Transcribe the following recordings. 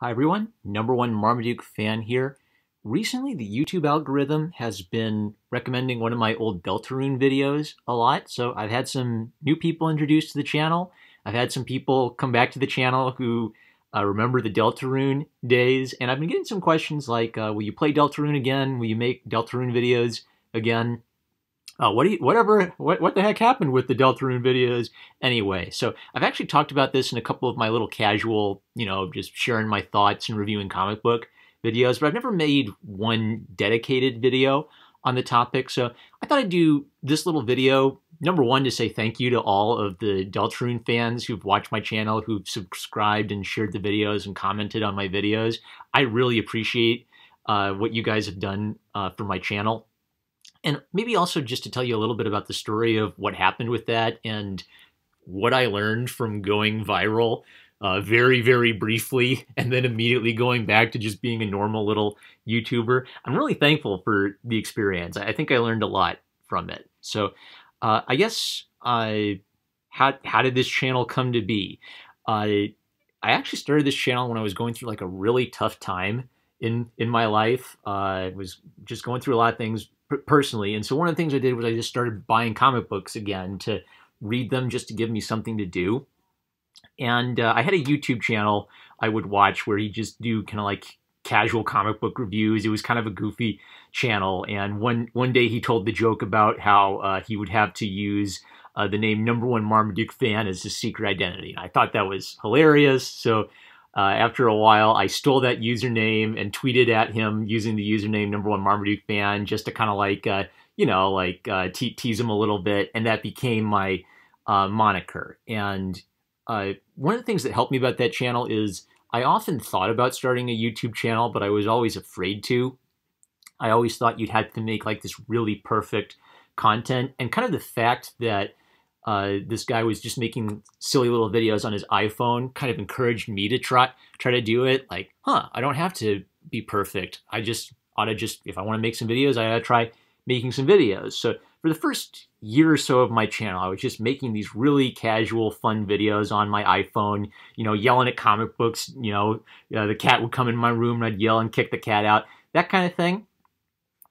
Hi everyone, number one Marmaduke fan here. Recently, the YouTube algorithm has been recommending one of my old Deltarune videos a lot, so I've had some new people introduced to the channel. I've had some people come back to the channel who remember the Deltarune days, and I've been getting some questions like, will you play Deltarune again? Will you make Deltarune videos again? What the heck happened with the Deltarune videos anyway? So I've actually talked about this in a couple of my little casual, just sharing my thoughts and reviewing comic book videos, but I've never made one dedicated video on the topic. So I thought I'd do this little video, number one, to say thank you to all of the Deltarune fans who've watched my channel, who've subscribed and shared the videos and commented on my videos. I really appreciate what you guys have done for my channel. And maybe also just to tell you a little bit about the story of what happened with that and what I learned from going viral very, very briefly and then immediately going back to just being a normal little YouTuber. I'm really thankful for the experience. I think I learned a lot from it. So I guess how did this channel come to be? I actually started this channel when I was going through like a really tough time in my life. I was just going through a lot of things personally. And so one of the things I did was I just started buying comic books again to read them just to give me something to do. And I had a YouTube channel I would watch where he just do kind of like casual comic book reviews. It was kind of a goofy channel. And one day he told the joke about how he would have to use the name number one Marmaduke fan as his secret identity. I thought that was hilarious. So after a while, I stole that username and tweeted at him using the username number one Marmaduke fan just to kind of like, tease him a little bit. And that became my moniker. And one of the things that helped me about that channel is I often thought about starting a YouTube channel, but I was always afraid to. I always thought you'd have to make like this really perfect content. And kind of the fact that this guy was just making silly little videos on his iPhone kind of encouraged me to try to do it. Like, I don't have to be perfect. I just ought to if I want to make some videos, I ought to try making some videos. So for the first year or so of my channel, I was just making these really casual, fun videos on my iPhone, yelling at comic books, the cat would come in my room and I'd yell and kick the cat out, that kind of thing.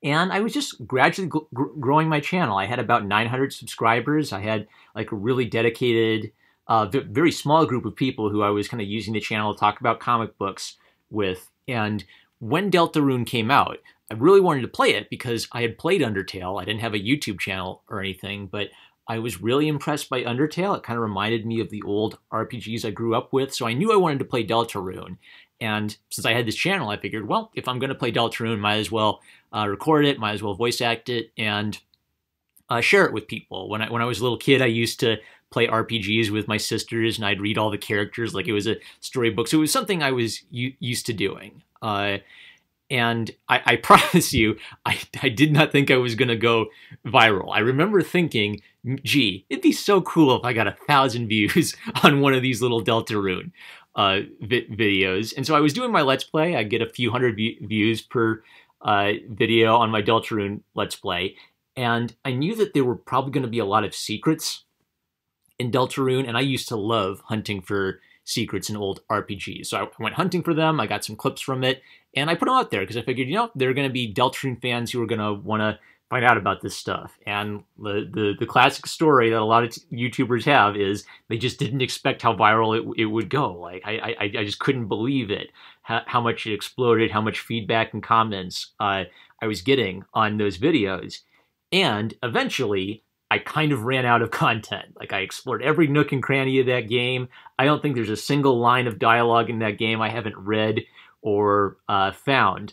And I was just gradually growing my channel. I had about 900 subscribers. I had like a really dedicated, very small group of people who I was kind of using the channel to talk about comic books with. And when Deltarune came out, I really wanted to play it because I had played Undertale. I didn't have a YouTube channel or anything, but I was really impressed by Undertale. It kind of reminded me of the old RPGs I grew up with. So I knew I wanted to play Deltarune. And since I had this channel, I figured, well, if I'm going to play Deltarune, might as well record it, might as well voice act it, and share it with people. When I was a little kid, I used to play RPGs with my sisters, and I'd read all the characters like it was a storybook. So it was something I was used to doing. And I promise you, I did not think I was going to go viral. I remember thinking, gee, it'd be so cool if I got 1,000 views on one of these little Deltarune videos. And so I was doing my Let's Play. I'd get a few hundred views per video on my Deltarune Let's Play. And I knew that there were probably going to be a lot of secrets in Deltarune. And I used to love hunting for secrets in old RPGs. So I went hunting for them. I got some clips from it. And I put them out there because I figured, there are going to be Deltarune fans who are going to want to find out about this stuff. And the classic story that a lot of YouTubers have is they just didn't expect how viral it would go. Like, I just couldn't believe it, how much it exploded, how much feedback and comments I was getting on those videos. And eventually, I kind of ran out of content. Like, I explored every nook and cranny of that game. I don't think there's a single line of dialogue in that game I haven't read or found.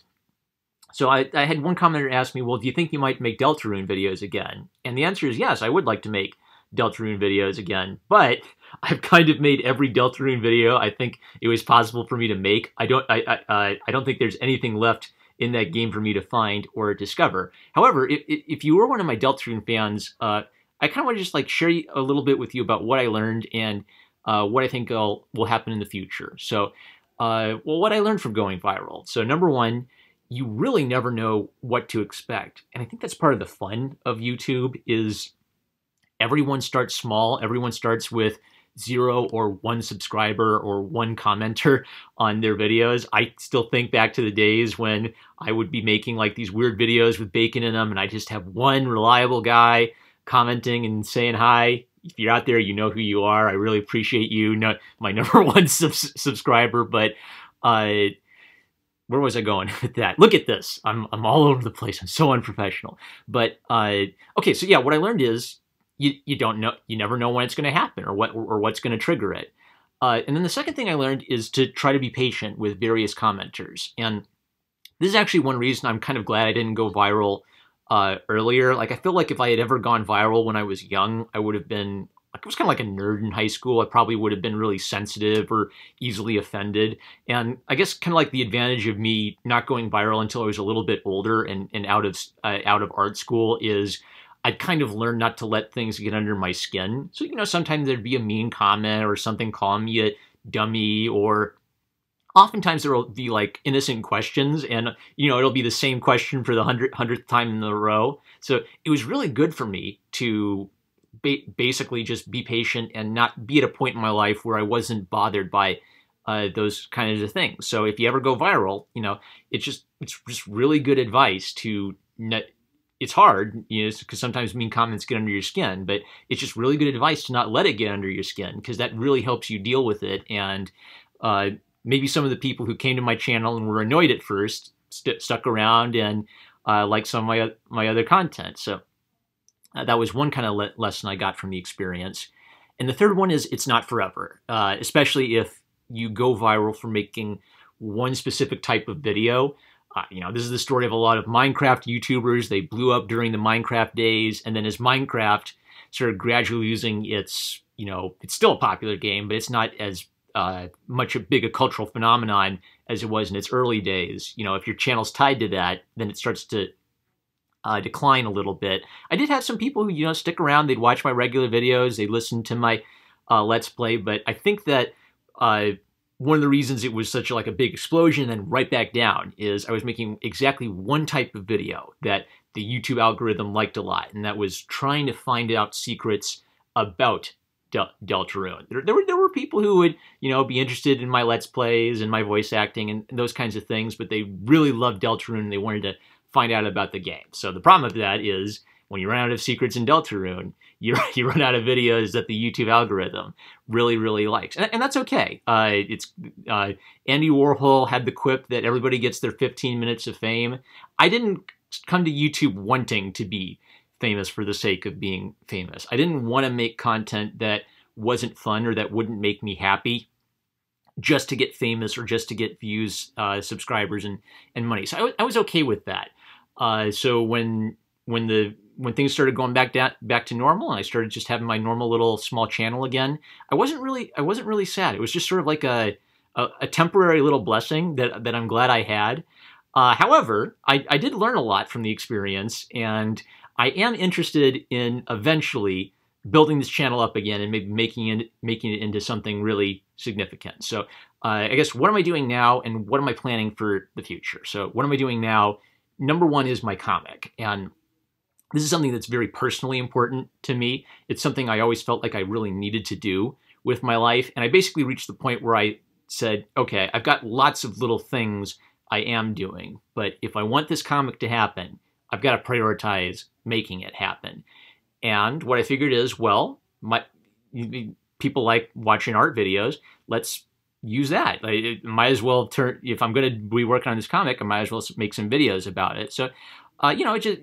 So I had one commenter ask me, well, do you think you might make Deltarune videos again? And the answer is yes, I would like to make Deltarune videos again, but I've kind of made every Deltarune video I think it was possible for me to make. I don't think there's anything left in that game for me to find or discover. However, if you were one of my Deltarune fans, I kind of want to just like share a little bit with you about what I learned and what I think will happen in the future. So, what I learned from going viral. So number one, you really never know what to expect. And I think that's part of the fun of YouTube is everyone starts small. Everyone starts with 0 or 1 subscriber or 1 commenter on their videos. I still think back to the days when I would be making like these weird videos with bacon in them, and I just have 1 reliable guy commenting and saying hi. If you're out there, you know who you are. I really appreciate you. Not my number 1 subscriber, but where was I going with that? Look at this. I'm all over the place. I'm so unprofessional. But okay, so yeah, what I learned is you don't know, you never know when it's going to happen or what's going to trigger it. And then the second thing I learned is to try to be patient with various commenters. And this is actually one reason I'm kind of glad I didn't go viral earlier. Like, I feel like if I had ever gone viral when I was young, I would have been, like, I was kind of like a nerd in high school. I probably would have been really sensitive or easily offended. And I guess kind of like the advantage of me not going viral until I was a little bit older and out of art school is I'd kind of learned not to let things get under my skin. So, you know, sometimes there'd be a mean comment or something calling me a dummy, or oftentimes there will be like innocent questions, and, you know, it'll be the same question for the 100th time in a row. So it was really good for me to basically just be patient and not be at a point in my life where I wasn't bothered by those kinds of things. So if you ever go viral, you know, it's just really good advice to it's hard, you know, because sometimes mean comments get under your skin, but it's just really good advice to not let it get under your skin, because that really helps you deal with it. And maybe some of the people who came to my channel and were annoyed at first stuck around and liked some of my other content. So that was one kind of lesson I got from the experience. And the third one is it's not forever, especially if you go viral for making one specific type of video. You know, this is the story of a lot of Minecraft YouTubers. They blew up during the Minecraft days, and then as Minecraft started gradually losing its, you know, it's still a popular game, but it's not as much a big a cultural phenomenon as it was in its early days. You know, if your channel's tied to that, then it starts to decline a little bit. I did have some people who, you know, stick around. They'd watch my regular videos. They'd listen to my Let's Play, but I think that one of the reasons it was such like a big explosion and right back down is I was making exactly one type of video that the YouTube algorithm liked a lot, and that was trying to find out secrets about Deltarune. There were people who would, you know, be interested in my Let's Plays and my voice acting and those kinds of things, but they really loved Deltarune and they wanted to find out about the game. So the problem with that is when you run out of secrets in Deltarune, you run out of videos that the YouTube algorithm really, really likes. And that's okay. Andy Warhol had the quip that everybody gets their 15 minutes of fame. I didn't come to YouTube wanting to be famous for the sake of being famous. I didn't want to make content that wasn't fun or that wouldn't make me happy just to get famous or just to get views, subscribers, and money. So I was okay with that. So when things started going back to normal and I started just having my normal little small channel again, I wasn't really sad. It was just sort of like a temporary little blessing that I'm glad I had. However, I did learn a lot from the experience, and I am interested in eventually building this channel up again and maybe making it into something really significant. So I guess, what am I doing now and what am I planning for the future? So what am I doing now? Number one is my comic, and this is something that's very personally important to me. It's something I always felt like I really needed to do with my life. And I basically reached the point where I said, okay, I've got lots of little things I am doing, but if I want this comic to happen, I've got to prioritize making it happen. And what I figured is, well, people like watching art videos. Let's use that. I might as well if I'm going to be working on this comic, I might as well make some videos about it. So, you know, it just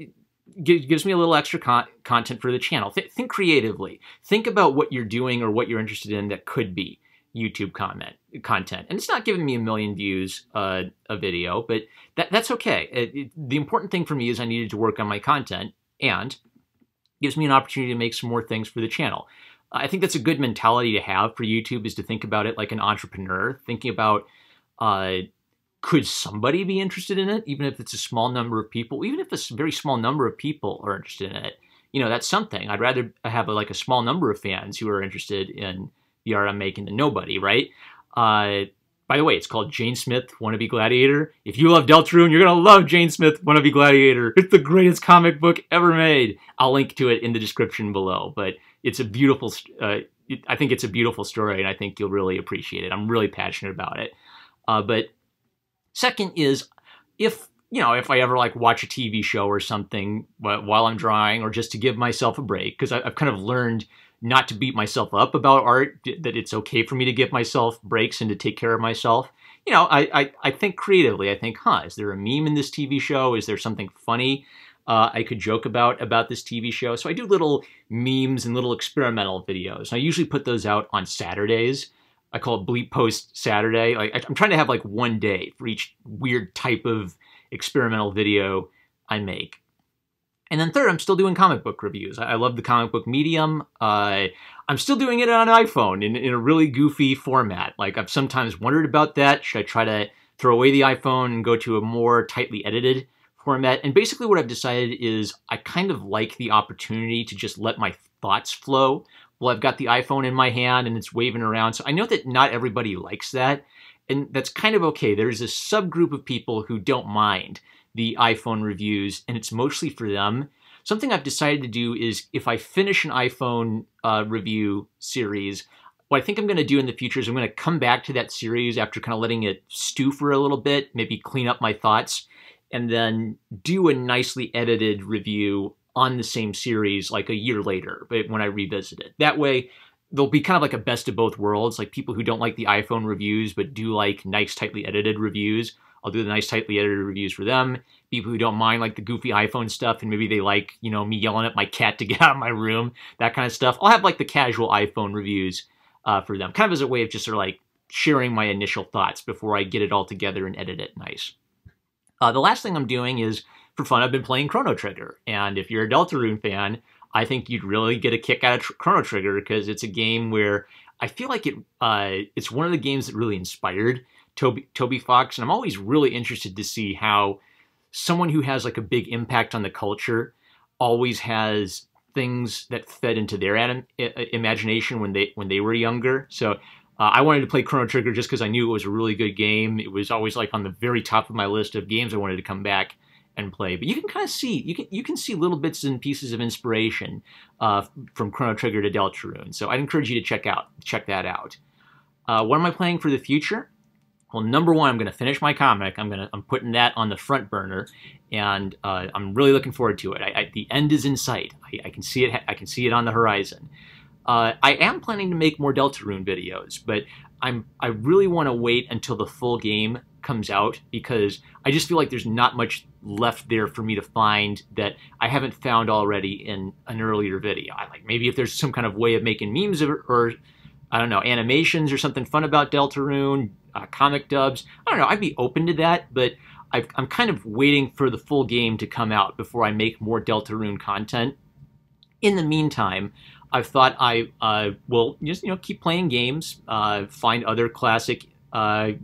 gives me a little extra content for the channel. Think creatively. Think about what you're doing or what you're interested in that could be YouTube content. And it's not giving me 1 million views a video, but that's okay. The important thing for me is I needed to work on my content, and gives me an opportunity to make some more things for the channel. I think that's a good mentality to have for YouTube, is to think about it like an entrepreneur, thinking about could somebody be interested in it, even if it's a small number of people, even if a very small number of people are interested in it. You know, that's something. I'd rather have like a small number of fans who are interested in the art I'm making than nobody, right? By the way, it's called Jane Smith Wannabe Gladiator. If you love Deltarune, you're going to love Jane Smith Wannabe Gladiator. It's the greatest comic book ever made. I'll link to it in the description below. But it's a beautiful. I think it's a beautiful story, and I think you'll really appreciate it. I'm really passionate about it. But second is, if I ever like watch a TV show or something while I'm drawing, or just to give myself a break, because I've kind of learned not to beat myself up about art, that it's okay for me to give myself breaks and to take care of myself. I think creatively. I think, is there a meme in this TV show? Is there something funny I could joke about this TV show? So I do little memes and little experimental videos. I usually put those out on Saturdays. I call it Bleep Post Saturday. Like, I'm trying to have like one day for each weird type of experimental video I make. And then third, I'm still doing comic book reviews. I love the comic book medium. I'm still doing it on an iPhone in a really goofy format. Like, I've sometimes wondered about that. Should I try to throw away the iPhone and go to a more tightly edited format? And basically what I've decided is I kind of like the opportunity to just let my thoughts flow while I've got the iPhone in my hand and it's waving around. So I know that not everybody likes that, and that's kind of okay. There's a subgroup of people who don't mind the iPhone reviews, and it's mostly for them. Something I've decided to do is, if I finish an iPhone review series, what I think I'm going to do in the future is I'm going to come back to that series after kind of letting it stew for a little bit, maybe clean up my thoughts, and then do a nicely edited review on the same series like a year later, but when I revisit it. That way, there'll be kind of like a best of both worlds, like people who don't like the iPhone reviews but do like nice, tightly edited reviews. I'll do the nice, tightly edited reviews for them. People who don't mind like the goofy iPhone stuff, and maybe they like, me yelling at my cat to get out of my room, that kind of stuff. I'll have like the casual iPhone reviews for them, kind of as a way of just sort of like sharing my initial thoughts before I get it all together and edit it nice. The last thing I'm doing is, for fun, I've been playing Chrono Trigger. And if you're a Deltarune fan, I think you'd really get a kick out of Chrono Trigger, because it's a game where I feel like it's one of the games that really inspired Toby Fox, and I'm always really interested to see how someone who has like a big impact on the culture always has things that fed into their imagination when they were younger. So I wanted to play Chrono Trigger just because I knew it was a really good game. It was always like on the very top of my list of games I wanted to come back and play. But you can kind of see, you can see little bits and pieces of inspiration from Chrono Trigger to Deltarune. So I'd encourage you to check that out. What am I playing for the future? Well, number one, I'm going to finish my comic. I'm putting that on the front burner, and I'm really looking forward to it. The end is in sight. I can see it. I can see it on the horizon. I am planning to make more Deltarune videos, but I really want to wait until the full game comes out, because I just feel like there's not much left there for me to find that I haven't found already in an earlier video. Maybe if there's some kind of way of making memes or I don't know, animations or something fun about Deltarune, comic dubs. I don't know, I'd be open to that, but I'm kind of waiting for the full game to come out before I make more Deltarune content. In the meantime, I've thought I will just keep playing games, find other classic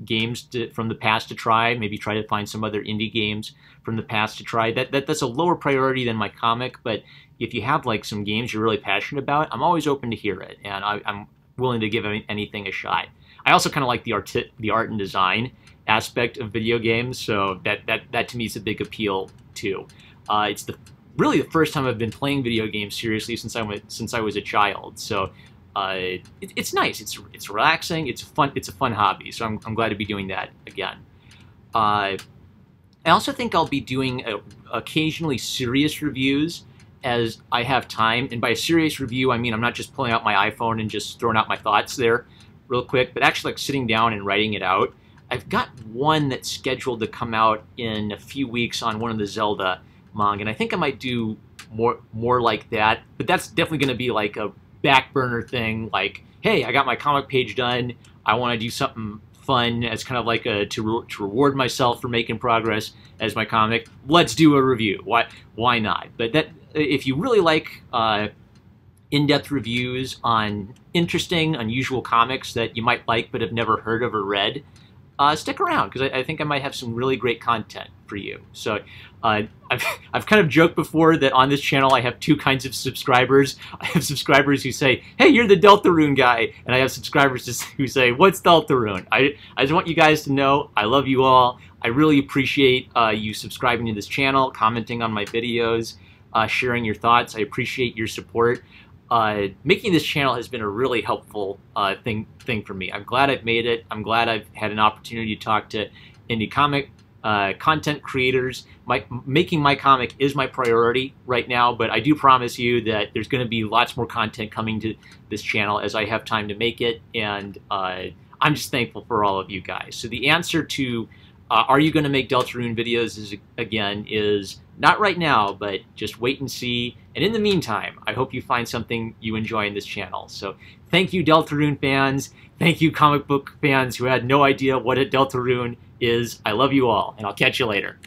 games from the past to try, maybe try to find some other indie games from the past to try. That's a lower priority than my comic, but if you have like some games you're really passionate about, I'm always open to hear it, and I'm willing to give anything a shot. I also kind of like the art and design aspect of video games, so that to me is a big appeal too. It's really the first time I've been playing video games seriously since I was a child. So it's nice. It's relaxing. It's a fun hobby. So I'm glad to be doing that again. I also think I'll be doing occasionally serious reviews as I have time. And by a serious review, I mean I'm not just pulling out my iPhone and just throwing out my thoughts there real quick, but actually like sitting down and writing it out. I've got one that's scheduled to come out in a few weeks on one of the Zelda manga, and I think I might do more like that. But that's definitely going to be like a back burner thing. Like, hey, I got my comic page done. I want to do something fun as kind of like to reward myself for making progress as my comic. Let's do a review. Why not? But that, if you really like in-depth reviews on interesting, unusual comics that you might like but have never heard of or read, stick around, because I think I might have some really great content for you. So I've kind of joked before that on this channel I have two kinds of subscribers. I have subscribers who say, hey, you're the Deltarune guy, and I have subscribers who say, what's Deltarune? I just want you guys to know I love you all. I really appreciate you subscribing to this channel, commenting on my videos, sharing your thoughts. I appreciate your support. making this channel has been a really helpful thing for me. I'm glad I've made it. I'm glad I've had an opportunity to talk to indie comic content creators. Making my comic is my priority right now, but I do promise you that there's going to be lots more content coming to this channel as I have time to make it, and I'm just thankful for all of you guys. So the answer to are you going to make Deltarune videos is not right now, but just wait and see. And in the meantime, I hope you find something you enjoy in this channel. So thank you, Deltarune fans. Thank you, comic book fans who had no idea what a Deltarune is. I love you all, and I'll catch you later.